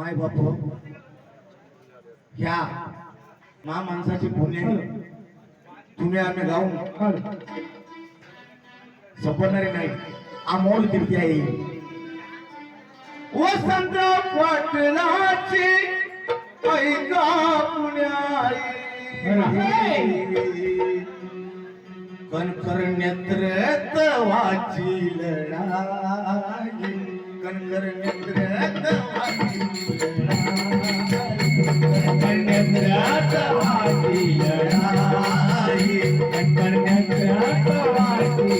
माय बाप ह्या मा माणसाची पुण्य तुम्ही आम्ही गाऊन सपडणारे नाही अमोल कीर्ती आहे वसंत पाटलाची ऐका पुण्याई कणकर नेत्रत वाची लढाई कणकर नेत्रत वाची नेत्रत वाची लढाई कणकर नेत्रत वाची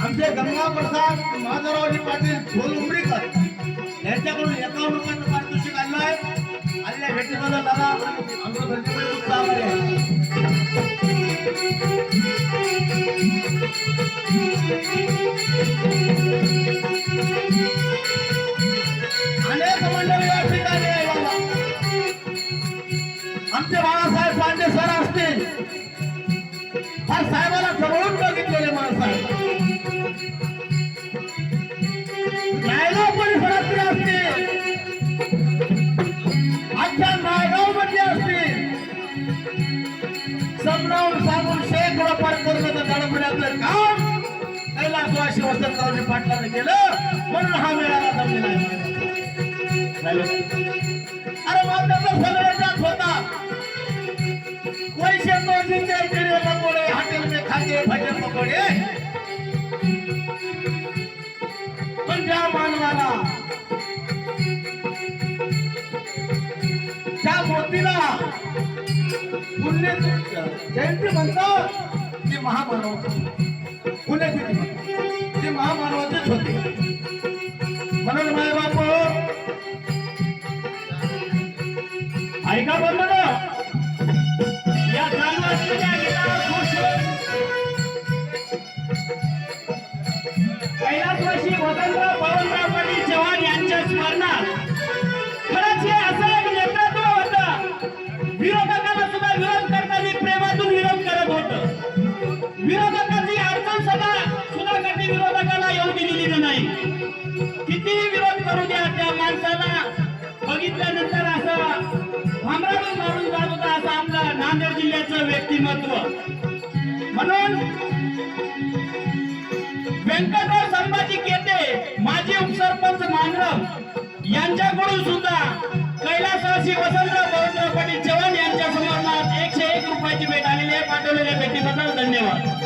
आमचे गंगा प्रसाद माधवरावजी पाटील ढोल-उमरीकर यांच्याकडून 51 रुपयाचं पारितोषिक आणलं आहे. आलेल्या भेटीबद्दल दादा आमचं धन्यवाद तुमचा आभारी आहे. अनेक मंडळी या ठिकाणी आहे बाबा. आमचे बाळासाहेब पांडे सर असतील फार साहेबाला जवळून बघितलेले माणसं आहेत. नायगाव परिसरातले असतील आजच्या नायगाव मध्ये असतील समजावून सांगून शेख व्यापार करून दडपण्याचं काम कैलासवासी वसंतरावजी पाटलांनी केलं म्हणून हा मेळावा जमलेला आहे. अरे माझा सगळ्यात होता वैश्य जिंदे चिड़े पकोड़े होटल में खाते भजन पकोड़े पण ज्या मानवाला त्या मोतीला पुण्य जयंती म्हणतात ते महामानव पुण्यतिथी म्हणतात ते महामानवाचेच होते. म्हणून माय बाप ऐका बोललो ना या कैलासवासी वसंतराव बळवंतराव पाटील चव्हाण यांच्या स्मरणात खरंच हे असं एक नेतृत्व होतं. विरोधकाला सुद्धा विरोध करताना प्रेमातून विरोध करत होतं. विरोधकाची अडचण सुद्धा कधी विरोधकाला येऊ दिलेली नाही. कितीही विरोध करू द्या त्या माणसाला बघितल्यानंतर असं भामरावून मारून जात होता असं आपलं नांदेड जिल्ह्याचं व्यक्तिमत्व. म्हणून व्यंकटराव संभाजी केते अशी वसंतराव बळवंतराव पाटील चव्हाण यांच्या समोरनात 101 रुपयाची भेट आलेली आहे. पाठवलेल्या भेटीबद्दल धन्यवाद.